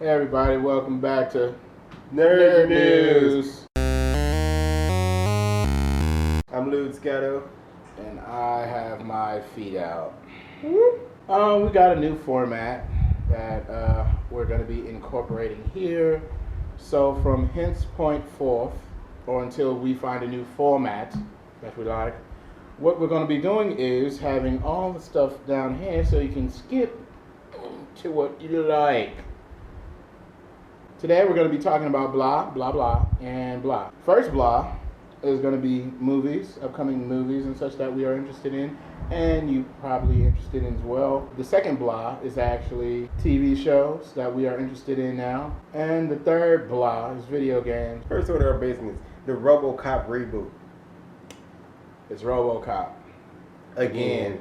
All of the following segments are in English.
Hey everybody, welcome back to Nerd News. I'm Lude Scatto. And I have my feet out. We got a new format that we're going to be incorporating here. So from henceforth, or until we find a new format that we like, what we're going to be doing is having all the stuff down here so you can skip to what you like. Today we're going to be talking about blah, blah, blah, and blah. First blah is going to be movies, upcoming movies and such that we are interested in, and you probably interested in as well. The second blah is actually TV shows that we are interested in now. And the third blah is video games. First order of business, the RoboCop reboot. It's RoboCop. Again.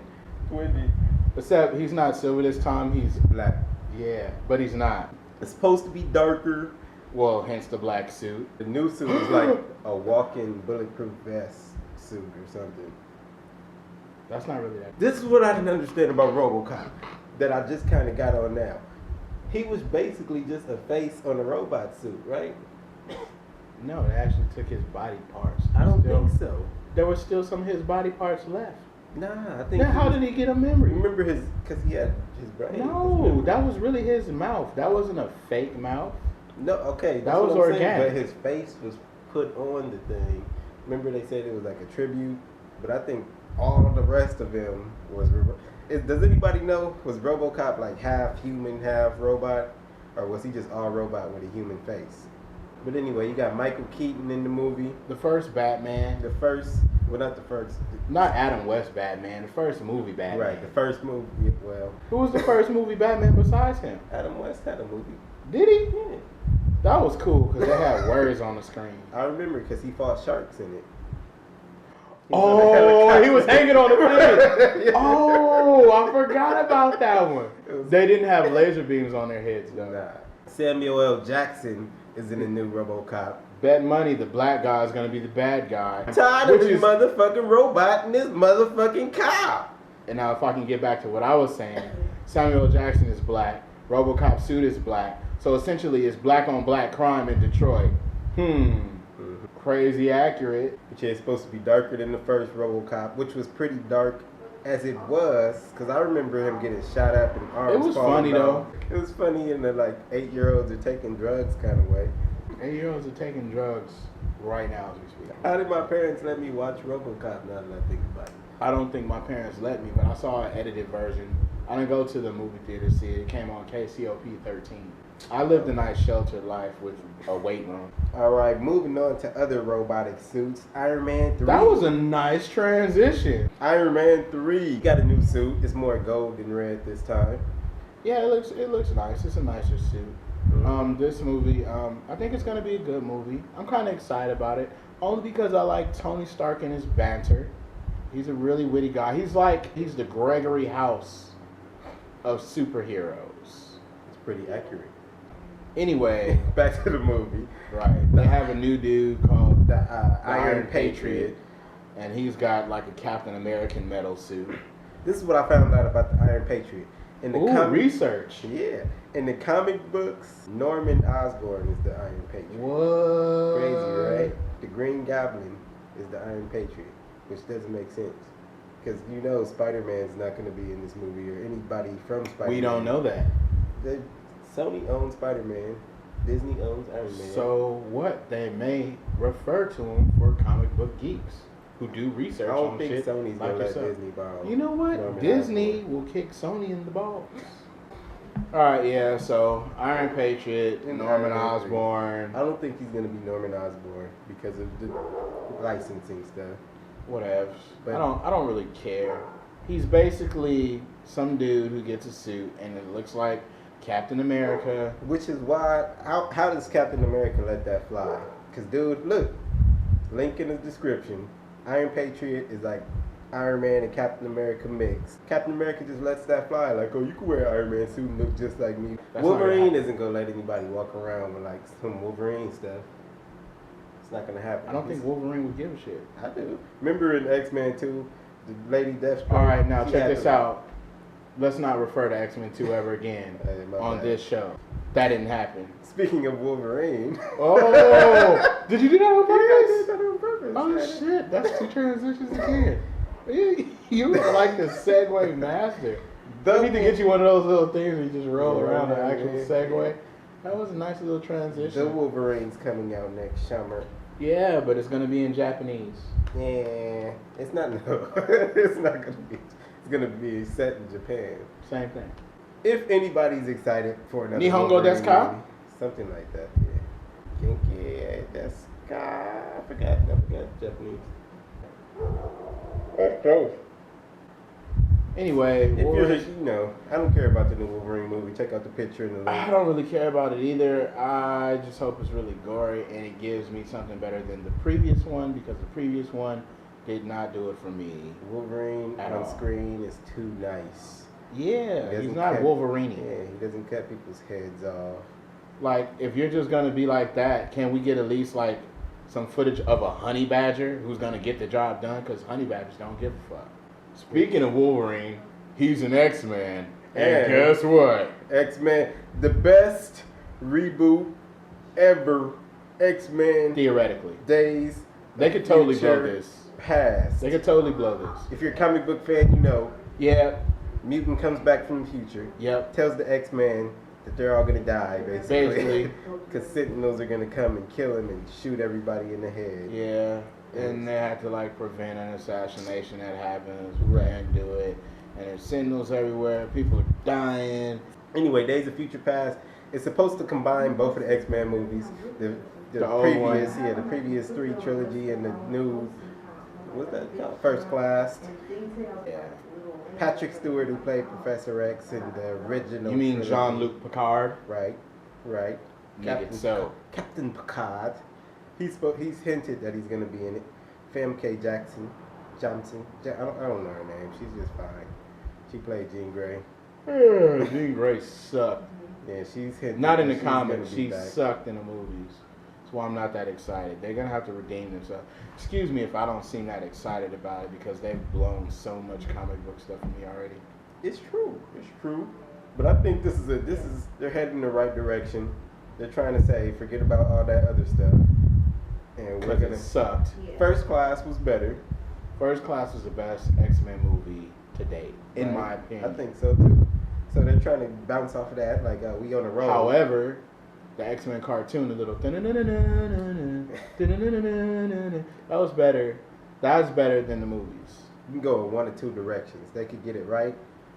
Except he's not silver this time, he's Black. Yeah, but he's not. It's supposed to be darker. Well, hence the black suit. The new suit is like a walk-in bulletproof vest suit or something. That's not really that. This is what I didn't understand about RoboCop that I just kind of got on now. He was basically just a face on a robot suit, right? No, they actually took his body parts. I don't think so. There were still some of his body parts left. Nah, I think. Now, how did he get a memory? Remember because he had his brain. No, that was really his mouth. That wasn't a fake mouth. No, okay. That was organic. But his face was put on the thing. Remember they said it was like a tribute, but I think all the rest of him was. Does anybody know, was RoboCop like half human, half robot, or was he just all robot with a human face? But anyway, you got Michael Keaton in the movie. The first Batman. Not the first. Not Adam West Batman. The first movie Batman. Right, the first movie. Well, who was the first movie Batman besides him? Adam West had a movie. Did he? Yeah. That was cool because they had words on the screen. I remember because he fought sharks in it. He was hanging on the thing. Yeah. Oh, I forgot about that one. They didn't have laser beams on their heads though. Nah. Samuel L. Jackson is in the new RoboCop. Bet money the black guy is gonna be the bad guy. Tired of this motherfucking robot and this motherfucking cop. And now if I can get back to what I was saying, Samuel L. Jackson is black. RoboCop suit is black. So essentially it's black on black crime in Detroit. Crazy accurate. Which is supposed to be darker than the first RoboCop, which was pretty dark as it was, because I remember him getting shot up and arms. It was funny though. It was funny in the like 8-year-olds are taking drugs kind of way. 8-year-olds are taking drugs right now as we speak. How did my parents let me watch RoboCop now that I think about it? I don't think my parents let me, but I saw an edited version. I didn't go to the movie theater to see it. It came on KCOP 13. I lived a nice sheltered life with a weight room. Alright, moving on to other robotic suits. Iron Man 3. That was a nice transition. Iron Man 3 got a new suit. It's more gold than red this time. Yeah, it looks nice. It's a nicer suit. This movie, I think it's gonna be a good movie. I'm kind of excited about it, only because I like Tony Stark and his banter. He's a really witty guy. He's the Gregory House of superheroes. It's pretty accurate. Anyway, back to the movie. Right. They have a new dude called the Iron Patriot, and he's got like a Captain American metal suit. This is what I found out about the Iron Patriot. In the research. Yeah. In the comic books, Norman Osborn is the Iron Patriot. What? Crazy, right? The Green Goblin is the Iron Patriot, which doesn't make sense. Because you know Spider-Man's not going to be in this movie, or anybody from Spider-Man. We don't know that. Sony owns Spider-Man. Disney owns Iron Man. So what? They may refer to him for comic book geeks who do research on shit. I don't think Sony's like going to let Disney borrow. You know what? Norman Disney Osborn will kick Sony in the balls. Alright, yeah, so Iron Patriot, Norman Osborn. I don't think he's going to be Norman Osborn because of the licensing stuff. Whatever. But I don't really care. He's basically some dude who gets a suit and it looks like Captain America. Which is why, how does Captain America let that fly? Because, dude, look, link in the description. Iron Patriot is like Iron Man and Captain America mix. Captain America just lets that fly. Like, oh, you can wear an Iron Man suit and look just like me. Wolverine isn't going to let anybody walk around with like some Wolverine stuff. It's not going to happen. I don't think Wolverine would give a shit. I do. Remember in X-Men 2, the Lady Deathstroke? All right, now check this out. Let's not refer to X-Men 2 ever again on this show. That didn't happen. Speaking of Wolverine. Oh, did you do that on Yeah, I purpose? did that on purpose. Oh shit, that's 2 transitions again. You are like the segue master. I need to get you one of those little things where you just roll around the actual segue. That was a nice little transition. The Wolverine's coming out next summer. Yeah, but it's gonna be in Japanese. Yeah, it's not. No, it's not gonna be. It's gonna be set in Japan. Same thing. If anybody's excited for another Nihongo Wolverine desu ka? movie, something like that. Yeah. Genki desu ka? I forgot Japanese. That's close. Anyway, If you're, Wolverine, I don't care about the new Wolverine movie. Check out the picture in the link. I don't really care about it either. I just hope it's really gory and it gives me something better than the previous one, because the previous one did not do it for me. Wolverine at on all. screen is too nice. Yeah, He he's doesn't not cut- Wolverine. Yeah, he doesn't cut people's heads off. Like, if you're just gonna be like that, can we get at least like some footage of a honey badger who's gonna get the job done? Because honey badgers don't give a fuck. Speaking of Wolverine, he's an X-Man, and guess what? X-Men, the best reboot ever. X-Men Theoretically, days. they could totally blow Future this. Past. They could totally blow this. If you're a comic book fan, you know. Yeah. Mutant comes back from the future. Yep. Tells the X-Men that they're all gonna die, basically. Basically. Because Sentinels are gonna come and kill him and shoot everybody in the head. Yeah. And they had to like prevent an assassination that happens. We can't do it. And there's Sentinels everywhere. People are dying. Anyway, Days of Future Past. It's supposed to combine both of the X-Men movies. The old previous, one. yeah, the previous 3 trilogy and the new, what's that called? First Class. Yeah. Patrick Stewart, who played Professor X in the original. You mean trilogy. Jean-Luc Picard? Right. Captain Picard. He's hinted that he's gonna be in it. Famke Johnson. I don't know her name. She's just fine. She played Jean Grey. Jean Grey sucked. Yeah, she's hinted. Not in that the she's gonna comics. be She back. sucked in the movies. That's why I'm not that excited. They're gonna have to redeem themselves. Excuse me if I don't seem that excited about it, because they've blown so much comic book stuff from me already. It's true. It's true. But I think they're heading in the right direction. They're trying to say, forget about all that other stuff. And we're Because gonna. it sucked. First Class was better. First Class was the best X-Men movie to date, in Right? my opinion. I think so too. So they're trying to bounce off of that, like we on the road. However, the X-Men cartoon, the little that was better. That was better than the movies. You can go in one or two directions. They could get it right,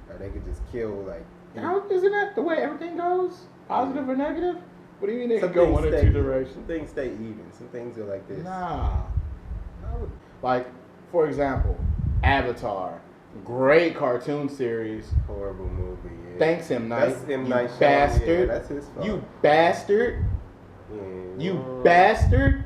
or they could just kill like. How isn't that the way everything goes? Positive or negative? What do you mean they Some could go things one or stay- two Some directions? things stay even. Some things are like this. Nah. Like, for example, Avatar. Great cartoon series. Horrible movie. Yeah. Thanks, M. Night. That's M. You Night Shyamalan. bastard. Yeah, that's his fault. You bastard. Yeah. You bastard.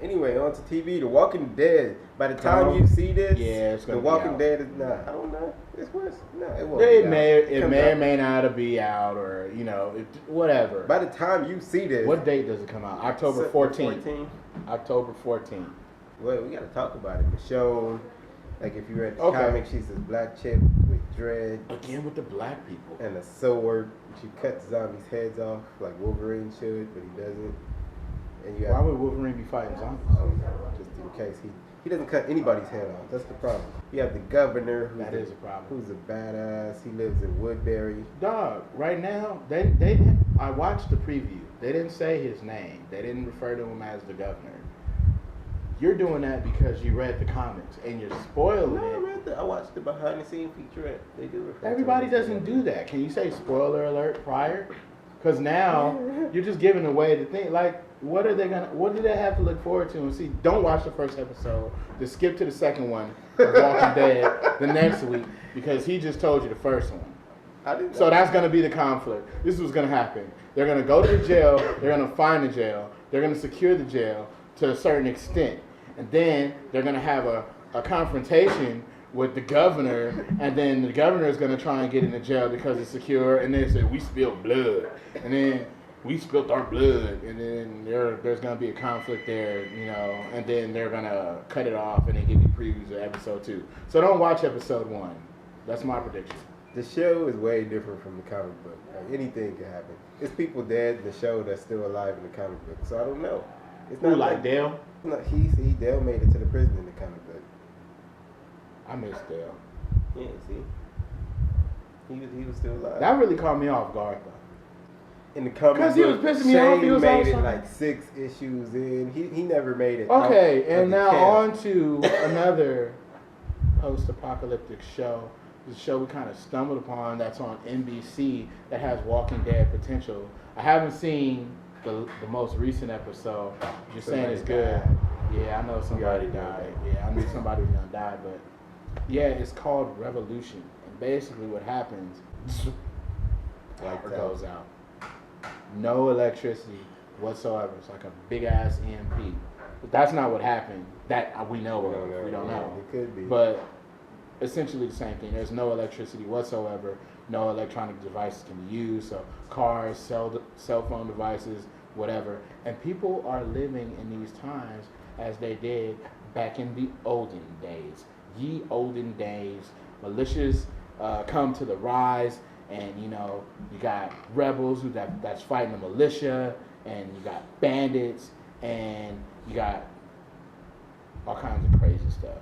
Anyway, on to TV. The Walking Dead. By the Come time on. you see this, Yeah, it's gonna The be Walking out. Dead is not. I don't know. It's worse. No, it won't. It be may, out. it comes may or out. may not be out, or whatever. By the time you see this, What date does it come out? October 14th. October 14th. Well, we gotta talk about it. Michonne, like if you read the Okay. comic, she's this black chick with dread Again with the black people. and a sword. She cuts zombies' heads off like Wolverine should, but he doesn't. And you Why have, would Wolverine be fighting zombies? just in case he doesn't cut anybody's head off. That's the problem. You have the governor, That is a problem. who's a badass. He lives in Woodbury. Dog, right now, I watched the preview. They didn't say his name. They didn't refer to him as the governor. You're doing that because you read the comics and you're spoiling it. I watched the behind the scenes featurette. They do refer to Everybody him as doesn't the do that. Can you say spoiler alert prior? Because now you're just giving away the thing. Like, what do they have to look forward to and see? Don't watch the first episode. Just skip to the second one of Walking Dead the next week, because he just told you the first one. I didn't. So that's going to be the conflict. This is what's going to happen. They're going to go to the jail. They're going to find the jail. They're going to secure the jail to a certain extent. And then they're going to have a confrontation with the governor. And then the governor is going to try and get in the jail because it's secure. And they say, we spilled blood. And then we spilled our blood. And then there's going to be a conflict there, And then they're going to cut it off and then give you previews of episode 2. So don't watch episode 1. That's my prediction. The show is way different from the comic book. Like, anything can happen. It's people dead in the show that's still alive in the comic book. So I don't know. It's Who, like Dale? No, Dale made it to the prison in the comic book. I miss Dale. Yeah, see? He was still alive. That really caught me off guard, though. In the comic book, because he was pissing me off. He was made it awesome. like 6 issues in. He never made it. Okay, out and of the now camp. on to another post-apocalyptic show. The show we kind of stumbled upon that's on NBC that has Walking Dead potential. I haven't seen the most recent episode. You're saying it's good. Died. Yeah, I know somebody died. Yeah, I knew somebody was gonna die, but yeah, it's called Revolution. And basically, what happens? Power goes out. No electricity whatsoever. It's like a big ass EMP. But that's not what happened. That we know of. We don't know. It could be. But essentially the same thing. There's no electricity whatsoever. No electronic devices can be used. So cars, cell phone devices, whatever. And people are living in these times as they did back in the olden days. Ye olden days. Militias come to the rise. And you know, you got rebels that's fighting the militia, and you got bandits, and you got all kinds of crazy stuff.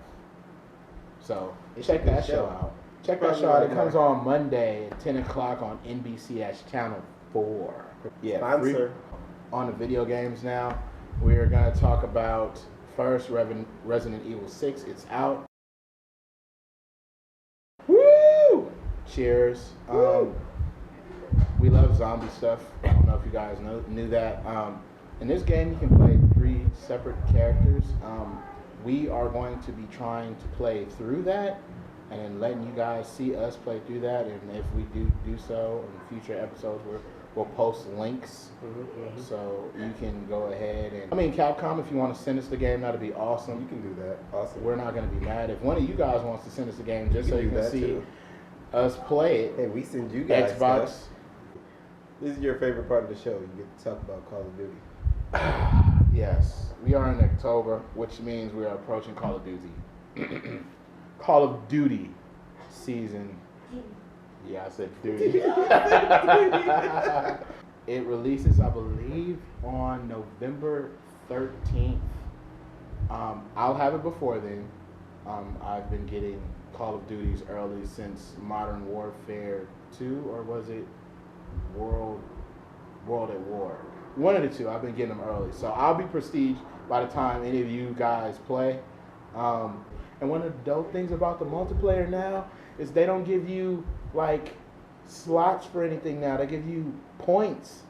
So check that show out. Check that show out. It comes on Monday at 10 o'clock on NBC's Channel 4. Yeah, Sponsor. On the video games now. We're going to talk about first Resident Evil 6. It's out. Woo! Cheers. We love zombie stuff. I don't know if you guys knew that. In this game, you can play 3 separate characters. We are going to be trying to play through that and then letting you guys see us play through that. And if we do so in future episodes, we'll post links. So you can go ahead and... I mean, Capcom, if you want to send us the game, that'd be awesome. You can do that. Awesome. We're not going to be mad. If one of you guys wants to send us the game just so you can see... Too. Us play it. Hey, we send you guys Xbox. Stuff. This is your favorite part of the show. You get to talk about Call of Duty. Yes, we are in October, which means we are approaching Call of Duty. Call of Duty season. Yeah, I said duty. It releases, I believe, on November 13th. I'll have it before then. I've been getting Call of Duties early since Modern Warfare 2, or was it World at War? One of the two. I've been getting them early, so I'll be prestige by the time any of you guys play. And one of the dope things about the multiplayer now is they don't give you like slots for anything now. They give you points,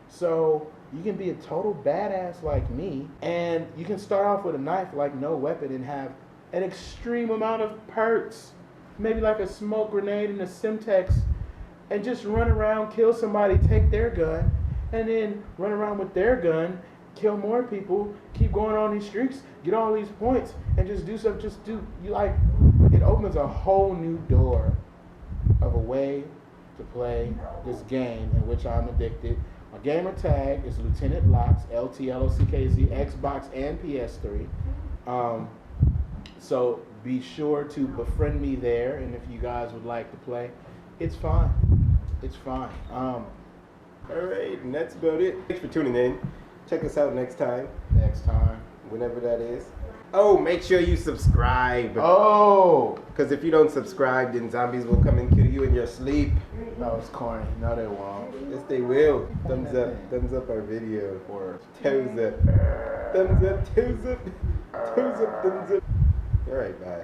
so you can be a total badass like me, and you can start off with a knife like no weapon and have an extreme amount of perks, maybe like a smoke grenade and a Simtex, and just run around, kill somebody, take their gun, and then run around with their gun, kill more people, keep going on these streaks, get all these points, and just do stuff. It opens a whole new door of a way to play this game in which I'm addicted. My gamer tag is Lieutenant Locks, LTLOCKZ, Xbox and PS3. So be sure to befriend me there, and if you guys would like to play, it's fine. It's fine. All right, and that's about it. Thanks for tuning in. Check us out next time. Whenever that is. Oh, make sure you subscribe. Oh! Because if you don't subscribe, then zombies will come and kill you in your sleep. That was corny. No, they won't. Yes, they will. Thumbs up. Thumbs up our video. Or toes up. Thumbs up, toes up. Toes up, thumbs up. All right, bye.